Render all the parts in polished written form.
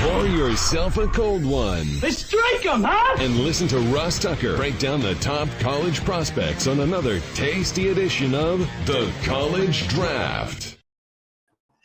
Pour yourself a cold one. Let's strike 'em, huh? And listen to Ross Tucker break down the top college prospects on another tasty edition of The College Draft.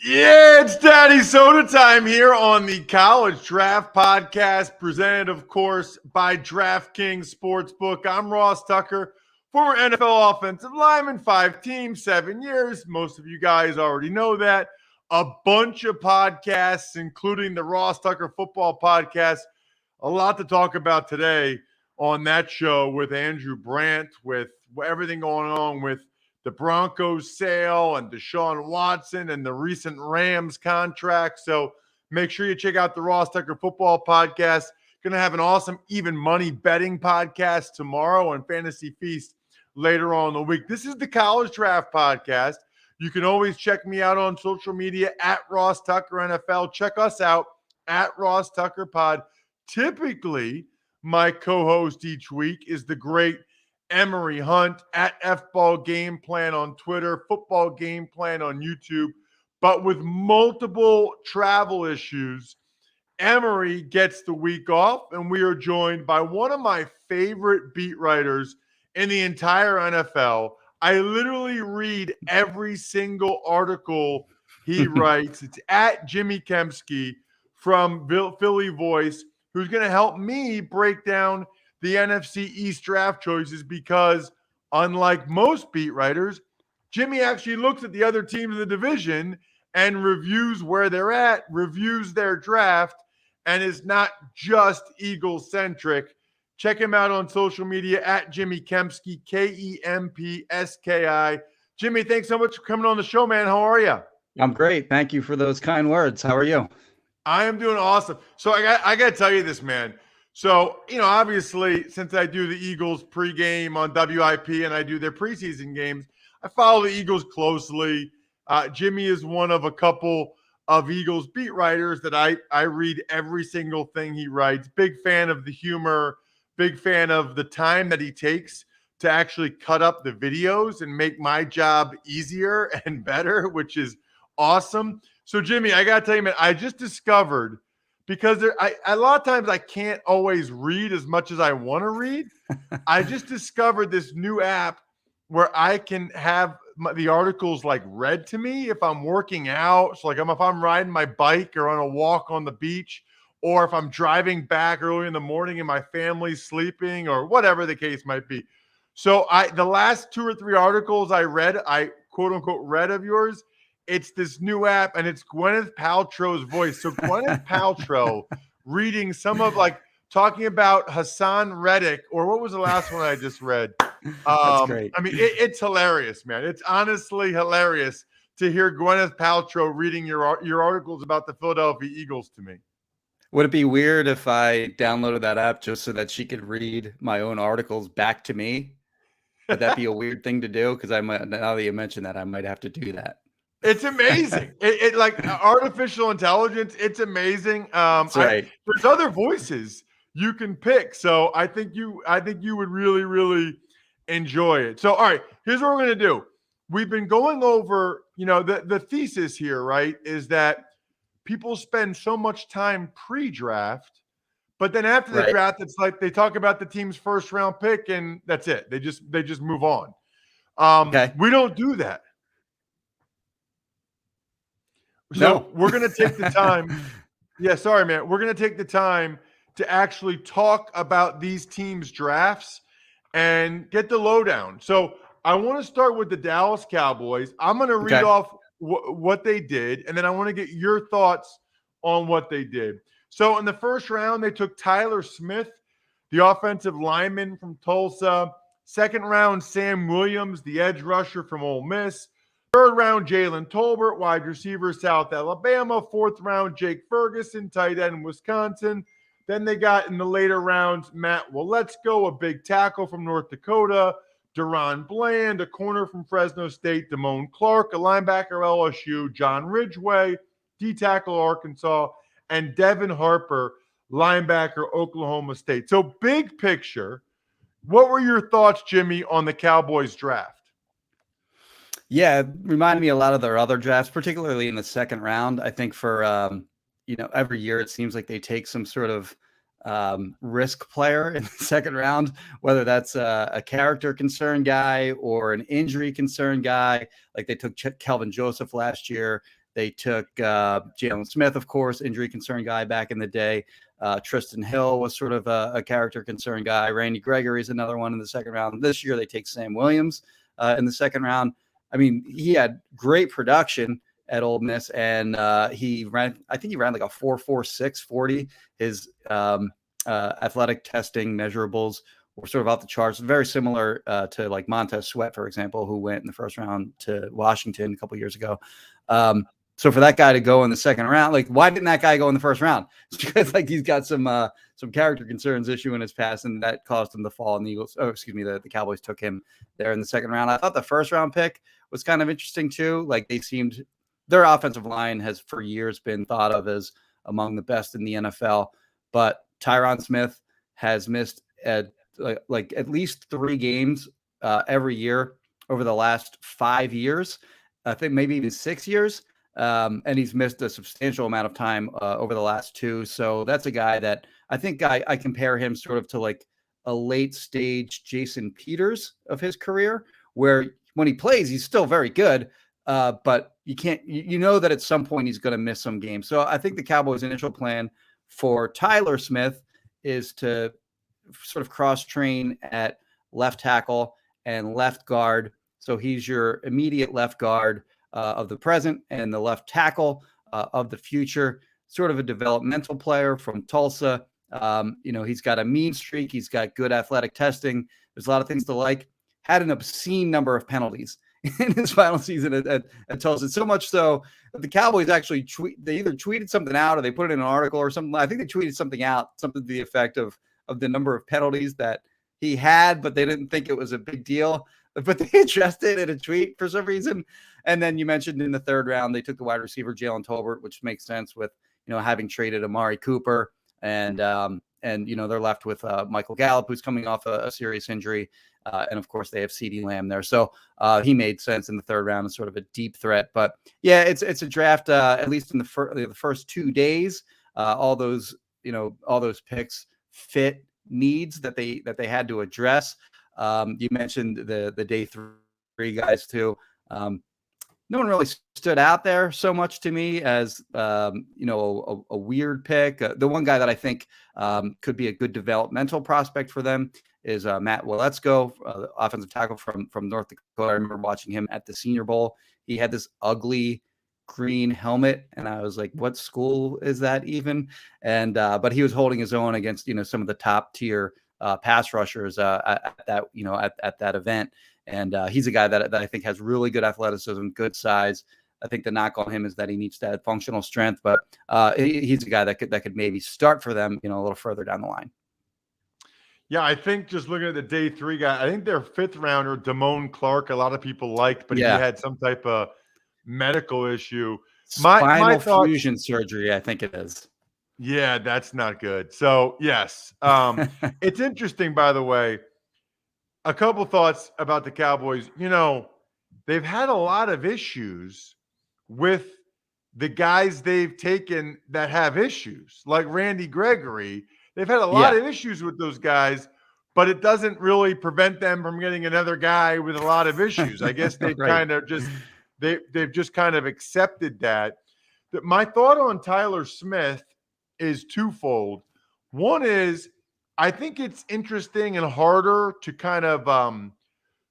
Yeah, it's Daddy Soda time here on the College Draft Podcast, presented, of course, by DraftKings Sportsbook. I'm Ross Tucker, former NFL offensive lineman, 5 teams, 7 years. Most of you guys already know that. A bunch of podcasts, including the Ross Tucker Football Podcast. A lot to talk about today on that show with Andrew Brandt, with everything going on with the Broncos sale and Deshaun Watson and the recent Rams contract. So make sure you check out the Ross Tucker Football Podcast. Going to have an awesome even money betting podcast tomorrow and Fantasy Feast later on in the week. This is the College Draft Podcast. You can always check me out on social media at Ross Tucker NFL. Check us out at Ross Tucker Pod. Typically, my co-host each week is the great Emery Hunt at FBall Game Plan on Twitter, Football Game Plan on YouTube. But with multiple travel issues, Emery gets the week off, and we are joined by one of my favorite beat writers in the entire NFL. I literally read every single article he writes. It's at Jimmy Kempski from Philly Voice, who's going to help me break down the NFC East draft choices, because unlike most beat writers, Jimmy actually looks at the other teams in the division and reviews where they're at, reviews their draft, and is not just Eagle-centric. Check him out on social media at Jimmy Kempski, Kempski. Jimmy, thanks so much for coming on the show, man. How are you? I'm great. Thank you for those kind words. How are you? I am doing awesome. So I got to tell you this, man. So, obviously, since I do the Eagles pregame on WIP and I do their preseason games, I follow the Eagles closely. Jimmy is one of a couple of Eagles beat writers that I read every single thing he writes. Big fan of the humor, big fan of the time that he takes to actually cut up the videos and make my job easier and better, which is awesome. So, Jimmy, I got to tell you, man, I just discovered, because a lot of times I can't always read as much as I want to read. I just discovered this new app where I can have the articles like read to me if I'm working out. So like if I'm riding my bike or on a walk on the beach, or if I'm driving back early in the morning and my family's sleeping, or whatever the case might be. So the last 2 or 3 articles I quote unquote read of yours, it's this new app, and it's Gwyneth Paltrow's voice. So Gwyneth Paltrow reading some of, like, talking about Hassan Reddick, or what was the last one I just read? That's great. I mean, it's hilarious, man. It's honestly hilarious to hear Gwyneth Paltrow reading your articles about the Philadelphia Eagles to me. Would it be weird if I downloaded that app just so that she could read my own articles back to me? Would that be a weird thing to do? Because now that you mention that, I might have to do that. It's amazing. It like artificial intelligence. It's amazing. That's right. There's other voices you can pick, so I think you would really, really enjoy it. So, all right, here's what we're gonna do. We've been going over, the thesis here, right, is that people spend so much time pre-draft, but then after the draft, it's like they talk about the team's first round pick, and that's it. They just move on. We don't do that. So we're going to take the time. Yeah, sorry, man. We're going to take the time to actually talk about these teams' drafts and get the lowdown. So I want to start with the Dallas Cowboys. I'm going to read off what they did, and then I want to get your thoughts on what they did. So in the first round, they took Tyler Smith, the offensive lineman from Tulsa. Second round, Sam Williams, the edge rusher from Ole Miss. Third round, Jalen Tolbert, wide receiver, South Alabama. Fourth round, Jake Ferguson, tight end, Wisconsin. Then they got in the later rounds, Matt Waletzko, a big tackle from North Dakota. Deron Bland, a corner from Fresno State. Damone Clark, a linebacker, LSU. John Ridgway, D-tackle, Arkansas. And Devin Harper, linebacker, Oklahoma State. So big picture, what were your thoughts, Jimmy, on the Cowboys draft? Yeah, it reminded me a lot of their other drafts, particularly in the second round. I think for every year it seems like they take some sort of risk player in the second round, whether that's a character concern guy or an injury concern guy. Like they took Kelvin Joseph last year. They took Jalen Smith, of course, injury concern guy back in the day. Tristan Hill was sort of a character concern guy. Randy Gregory is another one in the second round. This year they take Sam Williams in the second round. I mean, he had great production at Ole Miss, and I think he ran like a 4.46 40. His athletic testing measurables were sort of off the charts, very similar to like Montez Sweat, for example, who went in the first round to Washington a couple years ago. So for that guy to go in the second round, like why didn't that guy go in the first round? It's because like he's got some character concerns issue in his past, and that caused him to fall. And the Cowboys took him there in the second round. I thought the first round pick was kind of interesting too. Like their offensive line has for years been thought of as among the best in the NFL, but Tyron Smith has missed at least 3 games every year over the last 5 years. I think maybe even 6 years. And he's missed a substantial amount of time over the last 2. So that's a guy that I think I compare him sort of to like a late stage Jason Peters of his career, where when he plays, he's still very good. But you know that at some point he's going to miss some games. So I think the Cowboys' initial plan for Tyler Smith is to sort of cross train at left tackle and left guard. So he's your immediate left guard of the present and the left tackle of the future, sort of a developmental player from Tulsa. He's got a mean streak. He's got good athletic testing. There's a lot of things to like. Had an obscene number of penalties in his final season at Tulsa. So much so that the Cowboys actually they either tweeted something out or they put it in an article or something. I think they tweeted something out, something to the effect of the number of penalties that he had, but they didn't think it was a big deal. But they addressed it in a tweet for some reason. And then you mentioned in the third round, they took the wide receiver, Jalen Tolbert, which makes sense with, having traded Amari Cooper. And they're left with Michael Gallup, who's coming off a serious injury. And of course they have CeeDee Lamb there. So he made sense in the third round as sort of a deep threat. But yeah, it's a draft, at least in the first 2 days, all those picks fit needs that they had to address. You mentioned the day 3 guys too. No one really stood out there so much to me as, a weird pick. The one guy that I think could be a good developmental prospect for them is Matt Waletzko, offensive tackle from North Dakota. I remember watching him at the Senior Bowl. He had this ugly green helmet, and I was like, what school is that even? And but he was holding his own against some of the top tier pass rushers at that event. And he's a guy that I think has really good athleticism, good size. I think the knock on him is that he needs to add functional strength, but he's a guy that could maybe start for them, a little further down the line. Yeah, I think just looking at the day 3 guy, I think their 5th rounder, Damone Clark, a lot of people liked, but he had some type of medical issue. Spinal fusion surgery, I think it is. Yeah, that's not good. So yes, it's interesting, by the way. A couple thoughts about the Cowboys. They've had a lot of issues with the guys they've taken that have issues, like Randy Gregory. They've had a lot of issues with those guys, but it doesn't really prevent them from getting another guy with a lot of issues. I guess they've kind of just they've just kind of accepted that. My thought on Tyler Smith is twofold. One is I think it's interesting and harder to kind of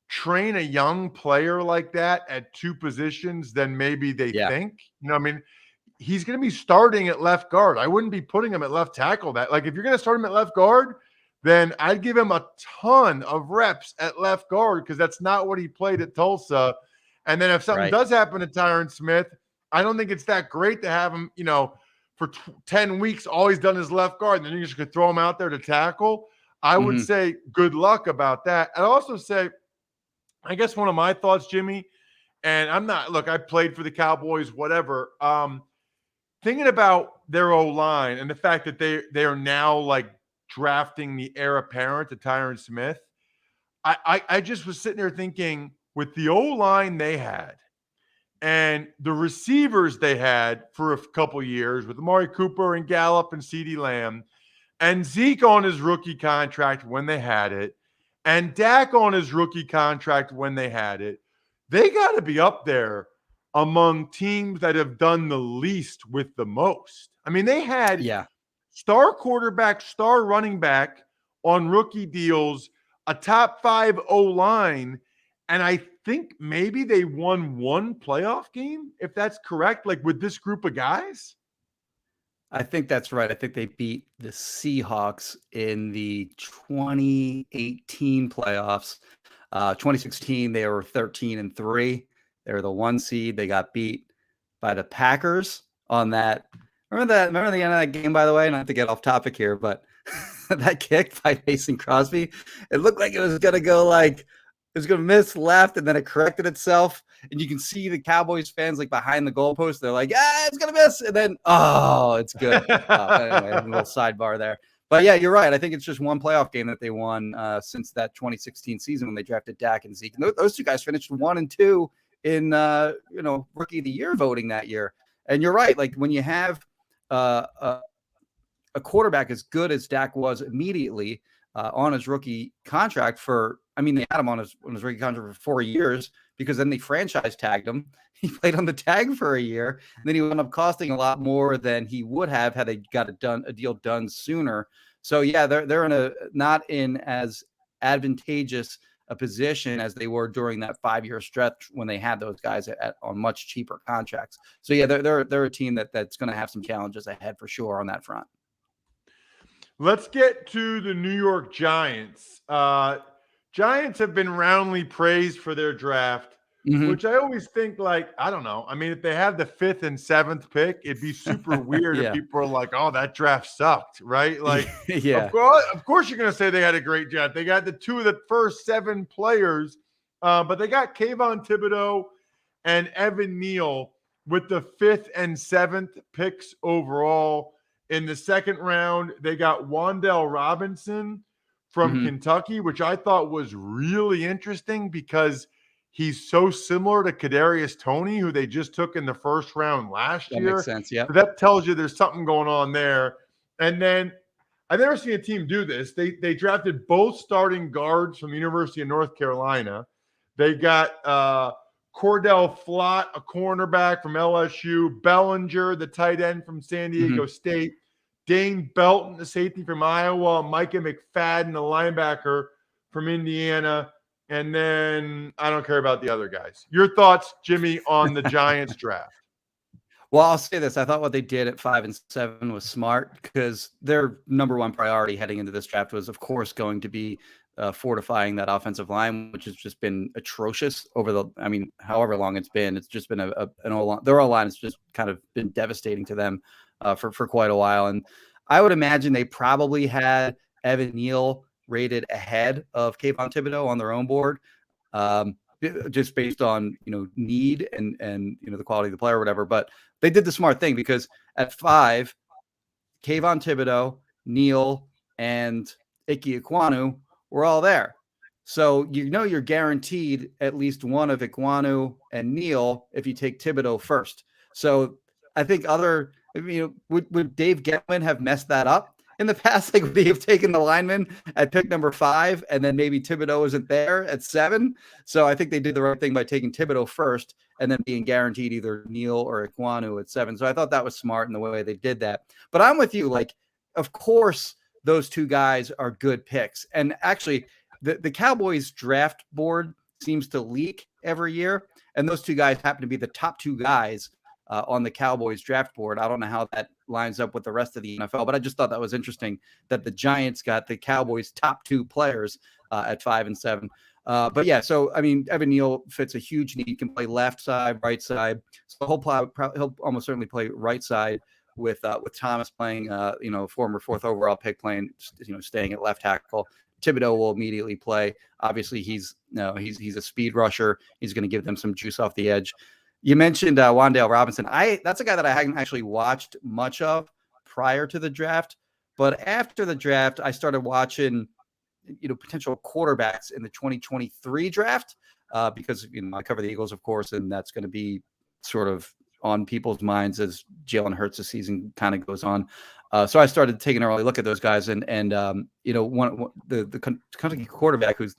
train a young player like that at 2 positions than maybe they think. He's going to be starting at left guard. I wouldn't be putting him at left tackle. If you're going to start him at left guard, then I'd give him a ton of reps at left guard because that's not what he played at Tulsa. And then if something does happen to Tyron Smith, I don't think it's that great to have him, for 10 weeks, all he's done is left guard, and then you just could throw him out there to tackle. I would say good luck about that. I'd also say, I guess one of my thoughts, Jimmy, and I played for the Cowboys, whatever. Thinking about their O-line and the fact that they are now like drafting the heir apparent to Tyron Smith, I just was sitting there thinking with the O-line they had and the receivers they had for a couple years with Amari Cooper and Gallup and CeeDee Lamb, and Zeke on his rookie contract when they had it, and Dak on his rookie contract when they had it, they got to be up there among teams that have done the least with the most. I mean, they had Yeah. star quarterback, star running back on rookie deals, a top 5 O-line, and I think maybe they won one playoff game, if that's correct, like with this group of guys. I think that's right. I think they beat the Seahawks in the 2018 playoffs. 2016, they were 13-3. They were the 1 seed. They got beat by the Packers on that. Remember the end of that game, by the way? Not to get off topic here, but that kick by Mason Crosby, it looked like it was going to go like it was going to miss left, and then it corrected itself. And you can see the Cowboys fans like behind the goalpost. They're like, it's going to miss. And then, it's good. Anyway, a little sidebar there. But yeah, you're right. I think it's just one playoff game that they won since that 2016 season when they drafted Dak and Zeke. And those two guys finished 1 and 2 in rookie of the year voting that year. And you're right. Like when you have a quarterback as good as Dak was immediately on his rookie contract they had him on his rookie contract for 4 years because then they franchise tagged him. He played on the tag for a year, and then he wound up costing a lot more than he would have had they got a deal done sooner. So yeah, they're in not in as advantageous a position as they were during that 5-year stretch when they had those guys on much cheaper contracts. So yeah, they're a team that's going to have some challenges ahead for sure on that front. Let's get to the New York Giants. Giants have been roundly praised for their draft, which I always think I don't know. I mean, if they have the 5th and 7th pick, it'd be super weird if people are like, oh, that draft sucked, right? Like, yeah. Of course you're going to say they had a great draft. They got the 2 of the first 7 players, but they got Kayvon Thibodeau and Evan Neal with the 5th and 7th picks overall. In the second round, they got Wan'Dale Robinson from Kentucky, which I thought was really interesting because he's so similar to Kadarius Toney, who they just took in the first round last year. That makes sense, yeah. So that tells you there's something going on there. And then I've never seen a team do this. They drafted both starting guards from the University of North Carolina. They got Cordell Flott, a cornerback from LSU, Bellinger, the tight end from San Diego State, Dane Belton, the safety from Iowa, Micah McFadden, the linebacker from Indiana, and then I don't care about the other guys. Your thoughts, Jimmy, on the Giants draft? Well, I'll say this. I thought what they did at 5 and 7 was smart because their number one priority heading into this draft was, of course, going to be fortifying that offensive line, which has just been atrocious over however long it's been. It's just been their O-line has just kind of been devastating to them for quite a while. And I would imagine they probably had Evan Neal rated ahead of Kayvon Thibodeau on their own board, just based on, need and the quality of the player or whatever. But they did the smart thing because at 5, Kayvon Thibodeau, Neal, and Ike Ekwonu were all there. So you're guaranteed at least one of Ekwonu and Neal if you take Thibodeau first. So I think would Dave Gettleman have messed that up in the past? Like, would he have taken the lineman at pick number 5 and then maybe Thibodeau isn't there at 7? So I think they did the right thing by taking Thibodeau first and then being guaranteed either Neal or Ekwonu at 7. So I thought that was smart in the way they did that. But I'm with you. Like, of course, those 2 guys are good picks. And actually, the Cowboys draft board seems to leak every year. And those 2 guys happen to be the top 2 guys on the Cowboys draft board. I don't know how that lines up with the rest of the NFL, but I just thought that was interesting that the Giants got the Cowboys' top 2 players at 5 and 7. But yeah, so I mean, Evan Neal fits a huge need. He can play left side, right side. So he'll almost certainly play right side with Thomas playing, former 4th overall pick playing, staying at left tackle. Thibodeau will immediately play. Obviously, he's a speed rusher. He's going to give them some juice off the edge. You mentioned Wan'Dale Robinson. That's a guy that I hadn't actually watched much of prior to the draft, but after the draft, I started watching, potential quarterbacks in the 2023 draft because I cover the Eagles, of course, and that's going to be sort of on people's minds as Jalen Hurts' season kind of goes on. So I started taking an early look at those guys, and the Kentucky quarterback who's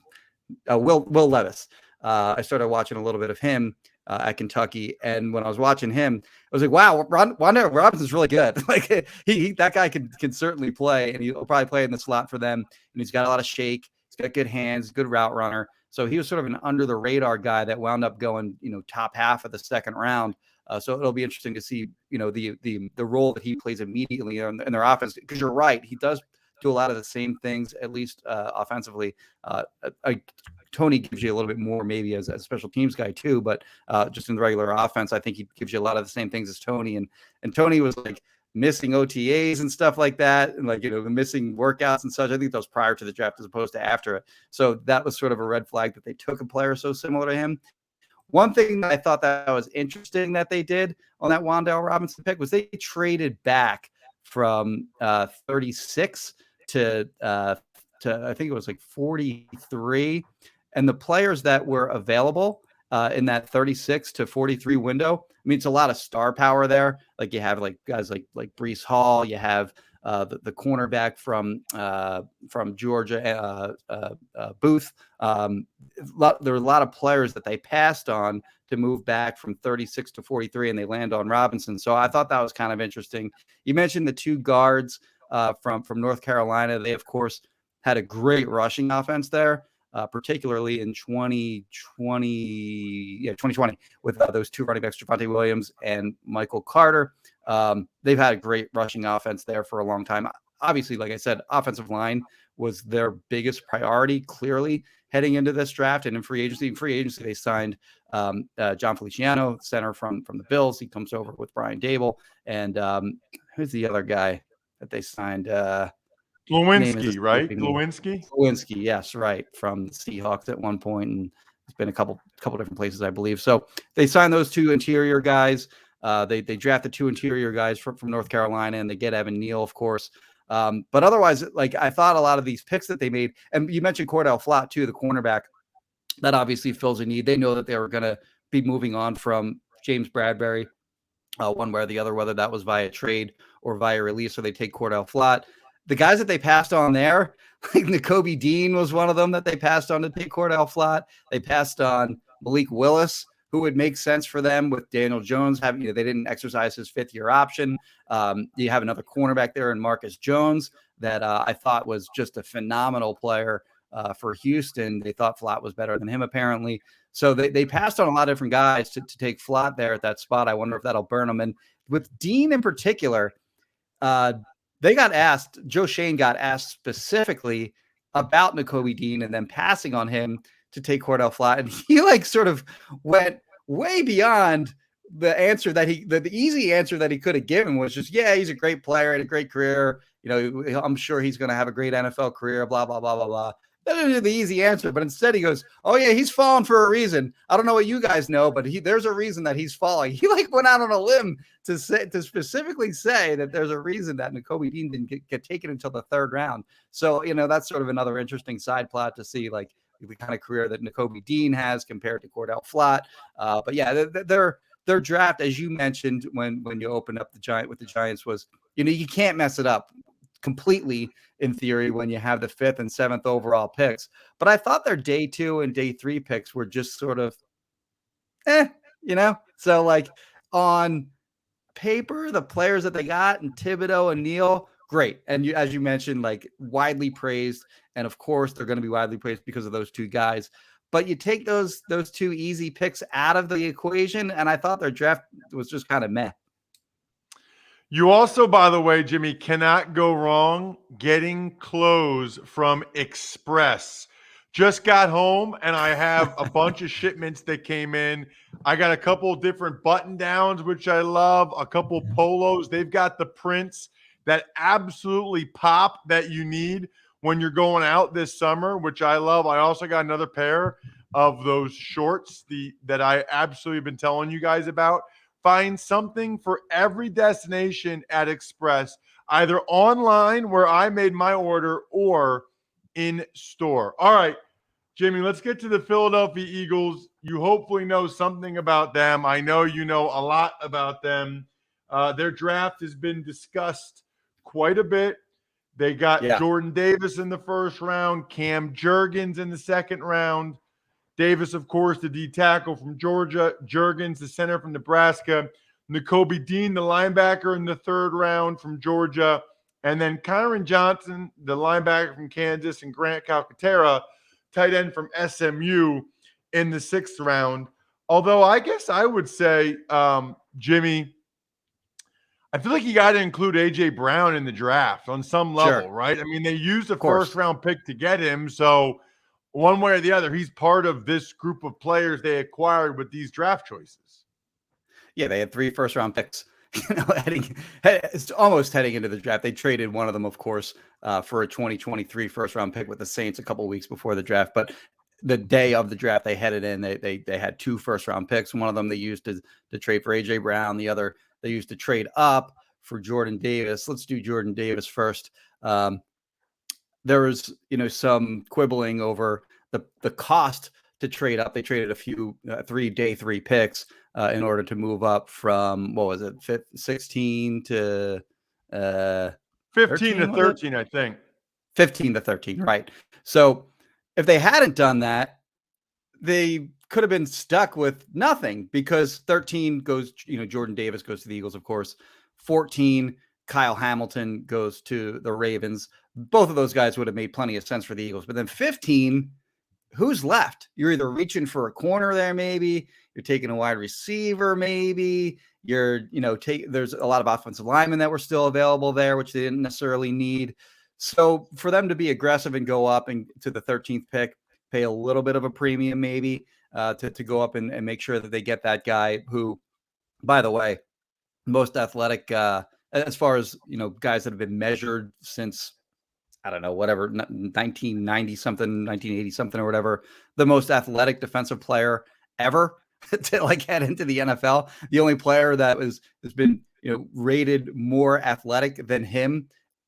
Will Levis. I started watching a little bit of him at Kentucky, and when I was watching him, I was like, "Wow, Wan'Dale Robinson's really good. Like that guy can certainly play, and he'll probably play in the slot for them. And he's got a lot of shake. He's got good hands, good route runner. So he was sort of an under the radar guy that wound up going, top half of the second round. So it'll be interesting to see, the role that he plays immediately in their offense. Because you're right, he does do a lot of the same things, at least offensively. Tony gives you a little bit more maybe as a special teams guy too, but just in the regular offense, I think he gives you a lot of the same things as Tony. And Tony was like missing OTAs and stuff like that, and missing workouts and such. I think that was prior to the draft as opposed to after it. So that was sort of a red flag that they took a player so similar to him. One thing that I thought that was interesting that they did on that Wan'Dale Robinson pick was they traded back from 36 to I think it was like 43. And the players that were available in that 36 to 43 window, I mean, it's a lot of star power there. Like you have guys like Breece Hall, you have the cornerback from Georgia, Booth. There were a lot of players that they passed on to move back from 36 to 43, and they land on Robinson. So I thought that was kind of interesting. You mentioned the two guards from North Carolina. They, of course, had a great rushing offense there. Particularly in 2020 with those two running backs, Javonte Williams and Michael Carter. They've had a great rushing offense there for a long time. Obviously, like I said, offensive line was their biggest priority, clearly, heading into this draft. And in free agency, they signed John Feliciano, center from the Bills. He comes over with Brian Dable. And who's the other guy that they signed? Lewinsky, right? Lewinsky, yes, right, from the Seahawks at one point, and it's been a couple different places, I believe. So they signed those two interior guys. They drafted two interior guys from North Carolina, and they get Evan Neal, of course. But otherwise, I thought a lot of these picks that they made, and you mentioned Cordell Flott too, the cornerback, that obviously fills a need. They know that they were going to be moving on from James Bradbury, one way or the other, whether that was via trade or via release, or they take Cordell Flott. The guys that they passed on there, like Nakobe Dean was one of them that they passed on to take Cordell Flott. They passed on Malik Willis, who would make sense for them with Daniel Jones having, they didn't exercise his fifth-year option. You have another cornerback there in Marcus Jones that I thought was just a phenomenal player for Houston. They thought Flott was better than him, apparently. So they passed on a lot of different guys to take Flott there at that spot. I wonder if that'll burn them. And with Dean in particular, they got asked, Joe Shane got asked specifically about Nakobe Dean and then passing on him to take Cordell Flott. And he sort of went way beyond the answer that the easy answer that he could have given was just, yeah, he's a great player, had a great career. I'm sure he's going to have a great NFL career, blah, blah, blah, blah, blah. That is the easy answer. But instead he goes, oh yeah, he's falling for a reason. I don't know what you guys know, but there's a reason that he's falling. He went out on a limb to specifically say that there's a reason that Nakobe Dean didn't get taken until the third round. So, that's sort of another interesting side plot to see the kind of career that Nakobe Dean has compared to Cordell Flott. But yeah, their draft, as you mentioned, when you opened up the Giants was, you can't mess it up completely in theory when you have the 5th and 7th overall picks. But I thought their day 2 and day 3 picks were just sort of, So on paper, the players that they got and Thibodeau and Neal, great. And as you mentioned, widely praised. And of course, they're going to be widely praised because of those two guys. But you take those two easy picks out of the equation, and I thought their draft was just kind of meh. You also, by the way, Jimmy, cannot go wrong getting clothes from Express. Just got home and I have a bunch of shipments that came in. I got a couple different button downs, which I love, a couple polos. They've got the prints that absolutely pop that you need when you're going out this summer, which I love. I also got another pair of those shorts that I absolutely have been telling you guys about. Find something for every destination at Express, either online where I made my order or in store. All right, Jamie, let's get to the Philadelphia Eagles. you hopefully know something about them. I know you know a lot about them. Their draft has been discussed quite a bit. They got Yeah. Jordan Davis in the first round, Cam Jurgens in the second round. Davis, of course, the D tackle from Georgia. Jurgens, the center from Nebraska. Nakobe Dean, the linebacker in the third round from Georgia. And then Kyron Johnson, the linebacker from Kansas, and Grant Calcaterra, tight end from SMU in the sixth round. Although I guess I would say, Jimmy, I feel like you got to include A.J. Brown in the draft on some level, Sure. right? I mean, they used a Of course. first-round pick to get him. So one way or the other, he's part of this group of players they acquired with these draft choices. Yeah, they had 3 first-round picks. It's almost heading into the draft. They traded one of them, of course, for a 2023 first-round pick with the Saints a couple of weeks before the draft. But the day of the draft, they headed in. They had 2 first-round picks. One of them they used to trade for A.J. Brown. The other they used to trade up for Jordan Davis. Let's do Jordan Davis first. There was, some quibbling over the cost to trade up. They traded a few day 3 picks in order to move up from, what was it, 16 to 15 to 13, I think. 15 to 13, right? So if they hadn't done that, they could have been stuck with nothing, because 13 goes, Jordan Davis goes to the Eagles, of course. 14, Kyle Hamilton goes to the Ravens. Both of those guys would have made plenty of sense for the Eagles. But then 15, who's left? You're either reaching for a corner there, maybe you're taking a wide receiver, maybe there's a lot of offensive linemen that were still available there, which they didn't necessarily need. So for them to be aggressive and go up and to the 13th pick, pay a little bit of a premium, maybe to go up and make sure that they get that guy who, by the way, most athletic, as far as, guys that have been measured since, I don't know, whatever, 1990 something, 1980 something or whatever, the most athletic defensive player ever to head into the NFL. The only player that has been, rated more athletic than him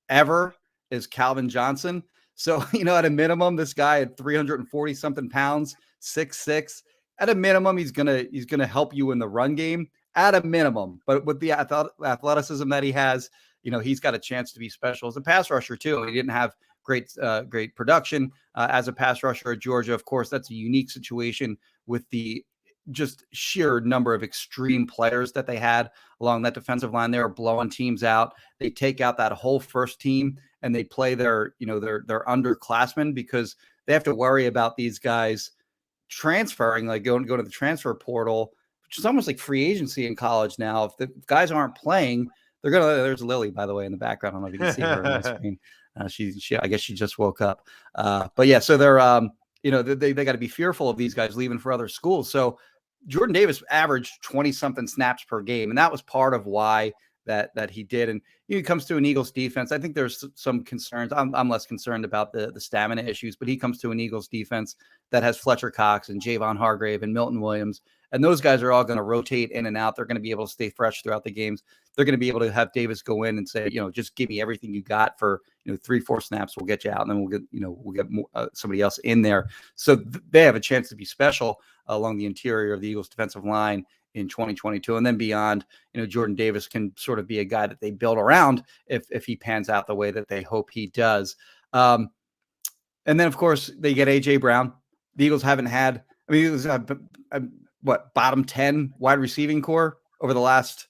ever is Calvin Johnson. So, at a minimum, this guy at 340 something pounds, 6'6", at a minimum, he's going to help you in the run game at a minimum. But with the athleticism that he has, he's got a chance to be special as a pass rusher too. He didn't have great production as a pass rusher at Georgia. Of course, that's a unique situation with the just sheer number of extreme players that they had along that defensive line. They were blowing teams out. They take out that whole first team and they play their underclassmen, because they have to worry about these guys transferring, going to the transfer portal, which is almost like free agency in college now. If the guys aren't playing, there's Lily, by the way, in the background. I don't know if you can see her on my screen. She I guess she just woke up. But yeah, so they're, they got to be fearful of these guys leaving for other schools. So Jordan Davis averaged 20 something snaps per game. And that was part of why that he did. And he comes to an Eagles defense. I think there's some concerns. I'm less concerned about the stamina issues, but he comes to an Eagles defense that has Fletcher Cox and Javon Hargrave and Milton Williams. And those guys are all going to rotate in and out. They're going to be able to stay fresh throughout the games. They're going to be able to have Davis go in and say, just give me everything you got for 3-4 snaps. We'll get you out, and then we'll get somebody else in there. So they have a chance to be special along the interior of the Eagles defensive line in 2022, and then beyond. Jordan Davis can sort of be a guy that they build around if he pans out the way that they hope he does. And then of course they get A.J. Brown. The Eagles haven't had. I mean, it was bottom 10 wide receiving core over the last,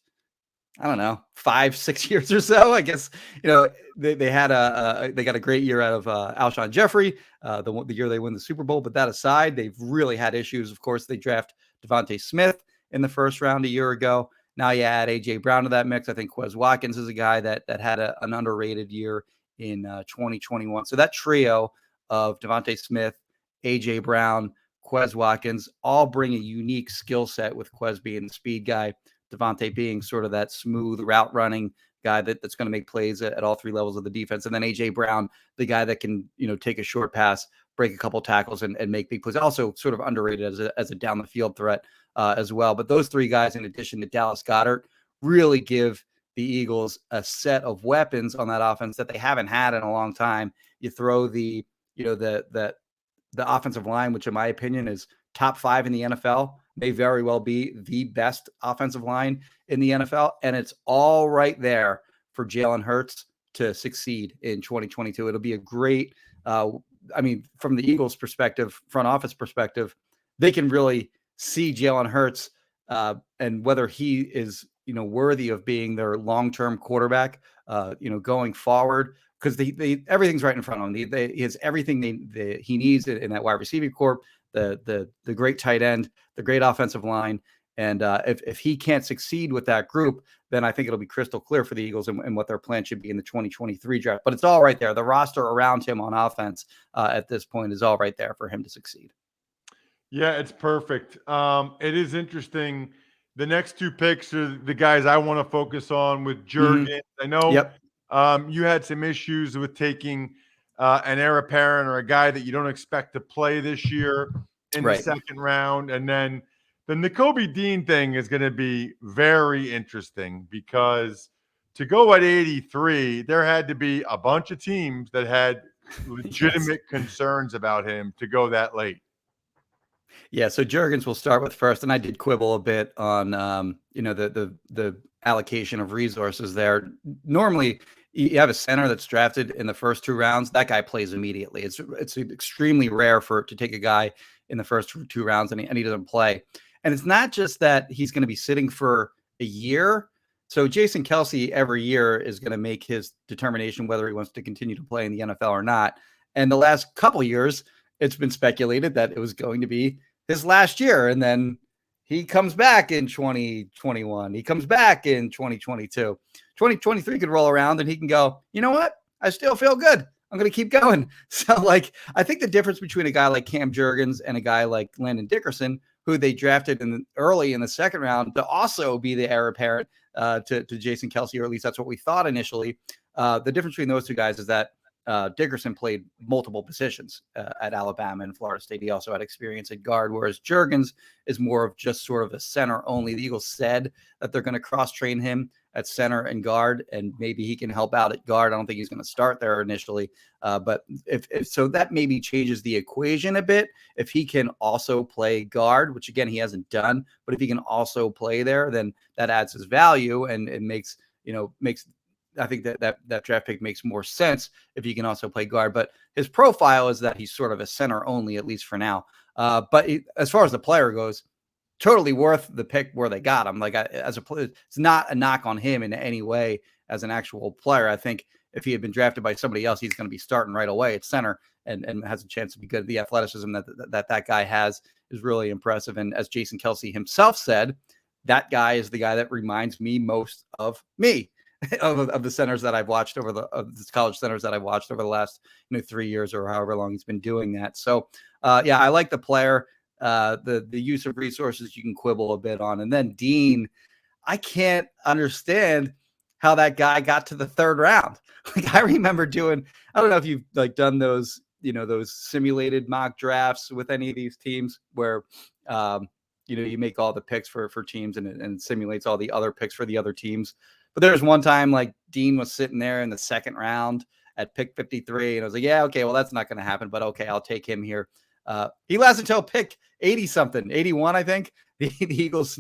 I don't know, 5-6 years or so. I guess, they had they got a great year out of Alshon Jeffrey, the year they win the Super Bowl. But that aside, they've really had issues. Of course, they draft Devontae Smith in the first round a year ago. Now you add A.J. Brown to that mix. I think Quez Watkins is a guy that had an underrated year in 2021. So that trio of Devontae Smith, A.J. Brown, Quez Watkins all bring a unique skill set, with Quez being the speed guy, Devontae being sort of that smooth route running guy that's going to make plays at all 3 levels of the defense. And then A.J. Brown, the guy that can, take a short pass, break a couple tackles and make big plays. Also sort of underrated as a down the field threat as well. But those 3 guys, in addition to Dallas Goedert, really give the Eagles a set of weapons on that offense that they haven't had in a long time. You throw the offensive line, which in my opinion is top 5 in the NFL, may very well be the best offensive line in the NFL. And it's all right there for Jalen Hurts to succeed in 2022. It'll be a great, from the Eagles' perspective, front office perspective, they can really see Jalen Hurts and whether he is, worthy of being their long-term quarterback, going forward, because they everything's right in front of him. He has everything he needs in that wide receiving corps, the great tight end, the great offensive line. And if he can't succeed with that group, then I think it'll be crystal clear for the Eagles and what their plan should be in the 2023 draft. But it's all right there. The roster around him on offense at this point is all right there for him to succeed. Yeah, it's perfect. It is interesting. The next 2 picks are the guys I want to focus on with Jurgens. Mm-hmm. I know you had some issues with taking an heir apparent or a guy that you don't expect to play this year in the second round. And then the Nakobe Dean thing is going to be very interesting, because to go at 83, there had to be a bunch of teams that had legitimate concerns about him to go that late. Yeah, so Jurgens will start with first, and I did quibble a bit on the allocation of resources there. Normally, you have a center that's drafted in the first 2 rounds. That guy plays immediately. It's extremely rare to take a guy in the first 2 rounds and he doesn't play. And it's not just that he's going to be sitting for a year. So Jason Kelsey every year is going to make his determination whether he wants to continue to play in the NFL or not. And the last couple of years, it's been speculated that it was going to be his last year. And then he comes back in 2021. He comes back in 2022. 2023 could roll around and he can go, you know what? I still feel good. I'm going to keep going. So, I think the difference between a guy like Cam Jurgens and a guy like Landon Dickerson, who they drafted early in the second round to also be the heir apparent to Jason Kelsey, or at least that's what we thought initially. The difference between those 2 guys is that Dickerson played multiple positions at Alabama and Florida State. He also had experience at guard, whereas Jurgens is more of just sort of a center only. The Eagles said that they're going to cross-train him at center and guard, and maybe he can help out at guard. I don't think he's going to start there initially, but if so, that maybe changes the equation a bit. If he can also play guard, which again he hasn't done, but if he can also play there, then that adds his value and it makes I think that draft pick makes more sense if he can also play guard. But his profile is that he's sort of a center only, at least for now. But as far as the player goes, totally worth the pick where they got him. As a player, it's not a knock on him in any way as an actual player. I think if he had been drafted by somebody else, he's going to be starting right away at center and has a chance to be good. The athleticism that guy has is really impressive. And as Jason Kelsey himself said, that guy is the guy that reminds me most of me. Of the centers that I've watched of the college centers that I've watched over the last 3 years or however long he's been doing that. So I like the player. The use of resources you can quibble a bit on. And then Dean, I can't understand how that guy got to the 3rd round. I remember I don't know if you've done those, those simulated mock drafts with any of these teams where you make all the picks for teams and it simulates all the other picks for the other teams. But there was one time Dean was sitting there in the 2nd round at pick 53. And I was like, yeah, okay, well, that's not going to happen. But okay, I'll take him here. He lasts until pick 80 something, 81, I think. The Eagles,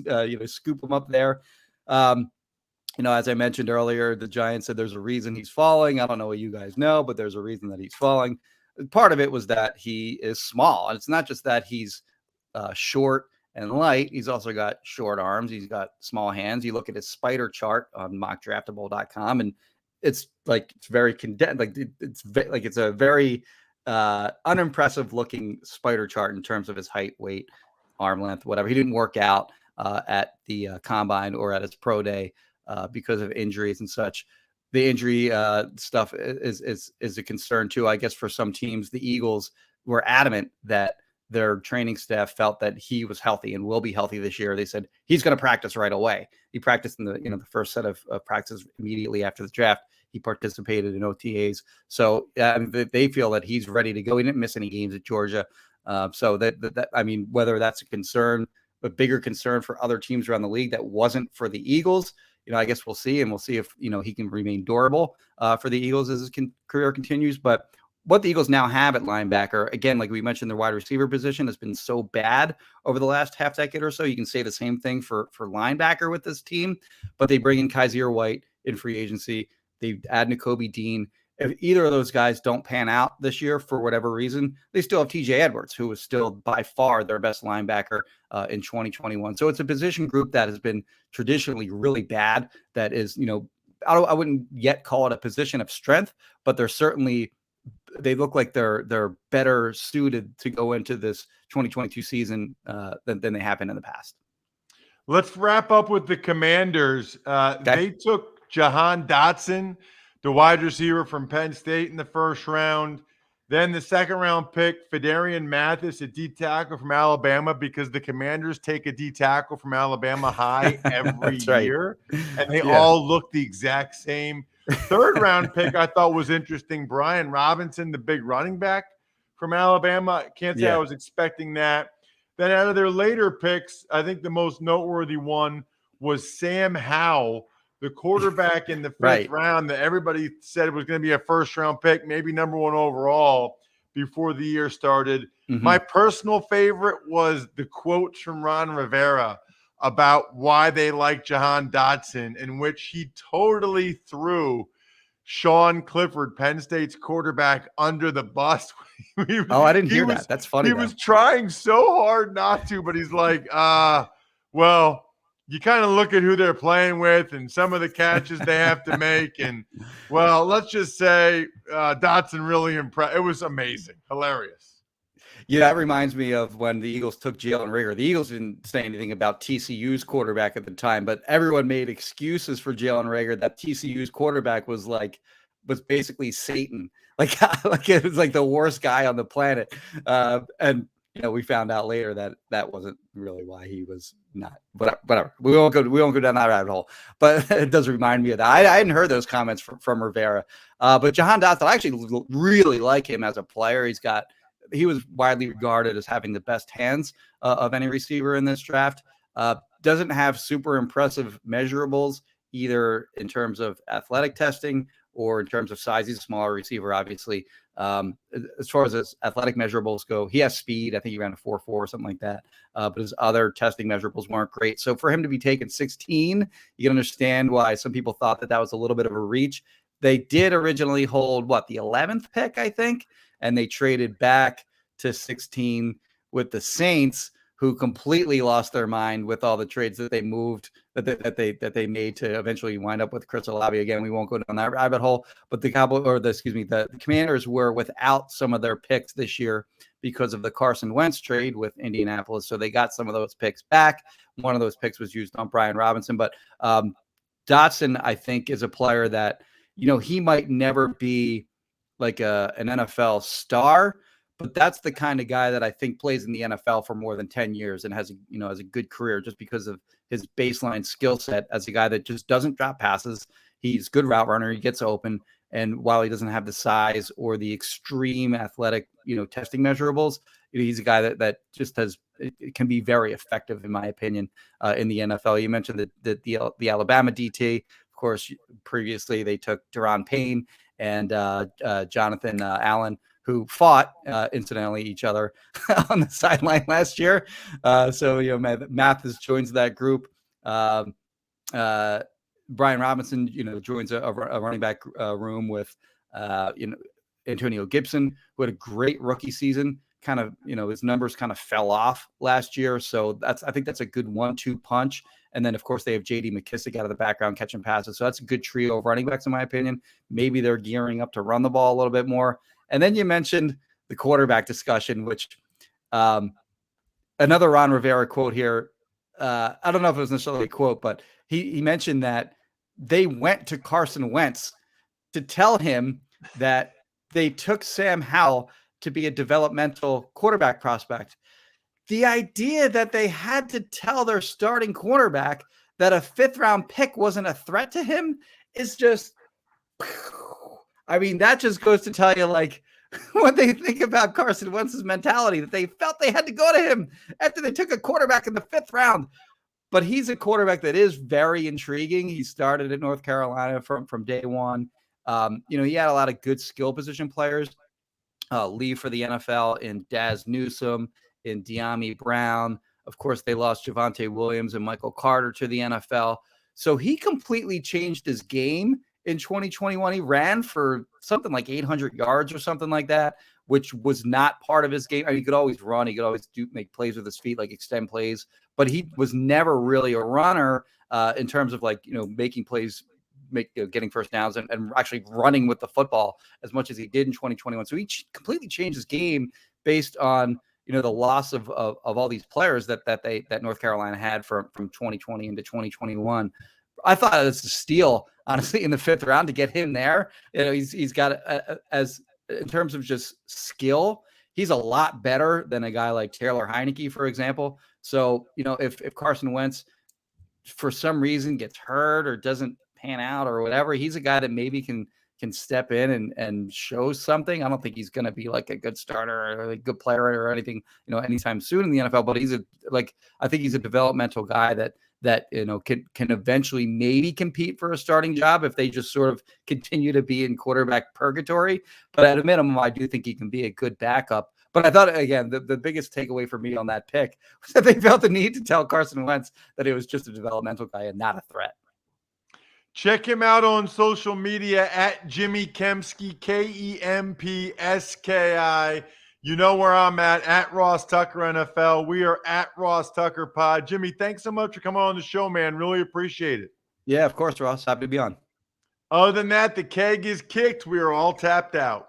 scoop him up there. As I mentioned earlier, the Giants said there's a reason he's falling. I don't know what you guys know, but there's a reason that he's falling. Part of it was that he is small. And it's not just that he's short and light. He's also got short arms. He's got small hands. You look at his spider chart on mockdraftable.com and it's very condensed. It's a very unimpressive looking spider chart in terms of his height, weight, arm length, whatever. He didn't work out at the combine or at his pro day because of injuries and such. The injury stuff is a concern too, I guess, for some teams. The Eagles were adamant that their training staff felt that he was healthy and will be healthy this year. They said he's going to practice right away. He practiced in the first set of practices immediately after the draft. He participated in OTAs. So they feel that he's ready to go. He didn't miss any games at Georgia. So whether that's a concern, a bigger concern for other teams around the league that wasn't for the Eagles, I guess we'll see. And we'll see if, he can remain durable for the Eagles as his career continues. But what the Eagles now have at linebacker, again, like we mentioned, their wide receiver position has been so bad over the last half decade or so. You can say the same thing for linebacker with this team, but they bring in Kaiser White in free agency. They add Nakobe Dean. If either of those guys don't pan out this year for whatever reason, they still have TJ Edwards, who is still by far their best linebacker in 2021. So it's a position group that has been traditionally really bad. That is, I wouldn't yet call it a position of strength, but they look like they're better suited to go into this 2022 season than they have been in the past. Let's wrap up with the Commanders. Okay. They took Jahan Dotson, the wide receiver from Penn State, in the first round. Then the second round pick, Fedarian Mathis, a D tackle from Alabama, because the Commanders take a D tackle from Alabama high every year, and they all look the exact same. Third round pick I thought was interesting. Brian Robinson, the big running back from Alabama. Can't say I was expecting that. Then out of their later picks, I think the most noteworthy one was Sam Howell, the quarterback in the fifth round that everybody said was going to be a first-round pick, maybe number one overall before the year started. Mm-hmm. My personal favorite was the quotes from Ron Rivera about why they like Jahan Dotson, in which he totally threw Sean Clifford, Penn State's quarterback, under the bus. I didn't hear that. That's funny. He was trying so hard not to, but he's like, well, you kind of look at who they're playing with and some of the catches they have to make. And, well, let's just say Dotson really impressed. It was amazing. Hilarious. Yeah, that reminds me of when the Eagles took Jalen Reagor. The Eagles didn't say anything about TCU's quarterback at the time, but everyone made excuses for Jalen Reagor that TCU's quarterback was basically Satan. Like it was like the worst guy on the planet. And we found out later that wasn't really why he was not. But whatever. We won't go down that rabbit hole. But it does remind me of that. I hadn't heard those comments from Rivera. But Jahan Dotson, I actually really like him as a player. He was widely regarded as having the best hands of any receiver in this draft. Doesn't have super impressive measurables either in terms of athletic testing or in terms of size. He's a smaller receiver, obviously. As far as his athletic measurables go, he has speed. I think he ran a 4.4 or something like that. But his other testing measurables weren't great. So for him to be taken 16, you can understand why some people thought that was a little bit of a reach. They did originally hold the 11th pick, I think, and they traded back to 16 with the Saints, who completely lost their mind with all the trades that they they made to eventually wind up with Chris Olave. Again, we won't go down that rabbit hole, but the Commanders were without some of their picks this year because of the Carson Wentz trade with Indianapolis. So they got some of those picks back. One of those picks was used on Brian Robinson, but Dotson, I think, is a player that, he might never be like an NFL star, but that's the kind of guy that I think plays in the NFL for more than 10 years and has a good career just because of his baseline skill set as a guy that just doesn't drop passes. He's a good route runner. He gets open. And while he doesn't have the size or the extreme athletic, testing measurables, he's a guy that just can be very effective, in my opinion, in the NFL. You mentioned the Alabama DT. Of course, previously they took Deron Payne and Jonathan Allen, who fought, incidentally, each other on the sideline last year. So, Mathis joins that group. Brian Robinson, joins a running back room with, Antonio Gibson, who had a great rookie season. Kind of, his numbers kind of fell off last year. So I think that's a good 1-2 punch. And then, of course, they have J.D. McKissick out of the background catching passes. So that's a good trio of running backs, in my opinion. Maybe they're gearing up to run the ball a little bit more. And then you mentioned the quarterback discussion, which another Ron Rivera quote here. I don't know if it was necessarily a quote, but he mentioned that they went to Carson Wentz to tell him that they took Sam Howell to be a developmental quarterback prospect. The idea that they had to tell their starting quarterback that a 5th-round pick wasn't a threat to him is just, that just goes to tell you, what they think about Carson Wentz's mentality, that they felt they had to go to him after they took a quarterback in the 5th round. But he's a quarterback that is very intriguing. He started at North Carolina from day one. He had a lot of good skill position players. leave for the NFL in Daz Newsome, in De'Ami Brown. Of course, they lost Javonte Williams and Michael Carter to the NFL. So he completely changed his game in 2021. He ran for something like 800 yards or something like that, which was not part of his game. I mean, he could always run. He could always make plays with his feet, like extend plays, but he was never really a runner in terms of making plays, getting first downs and actually running with the football as much as he did in 2021. So he completely changed his game based on, the loss of all these players that North Carolina had from 2020 into 2021. I thought it was a steal, honestly, in the 5th round to get him there. He's got as in terms of just skill, he's a lot better than a guy like Taylor Heineke, for example. So, if Carson Wentz for some reason gets hurt or doesn't pan out or whatever, he's a guy that maybe can step in and show something. I don't think he's going to be like a good starter or a good player or anything, anytime soon in the NFL, but I think he's a developmental guy that can eventually maybe compete for a starting job if they just sort of continue to be in quarterback purgatory. But at a minimum, I do think he can be a good backup. But I thought, again, the biggest takeaway for me on that pick was that they felt the need to tell Carson Wentz that it was just a developmental guy and not a threat. Check him out on social media at Jimmy Kempski, Kempski. You know where I'm at Ross Tucker NFL. We are at Ross Tucker Pod. Jimmy, thanks so much for coming on the show, man. Really appreciate it. Yeah, of course, Ross. Happy to be on. Other than that, the keg is kicked. We are all tapped out.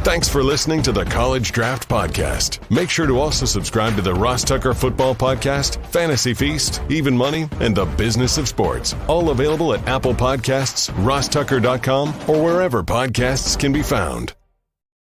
Thanks for listening to the College Draft Podcast. Make sure to also subscribe to the Ross Tucker Football Podcast, Fantasy Feast, Even Money, and The Business of Sports. All available at Apple Podcasts, rosstucker.com, or wherever podcasts can be found.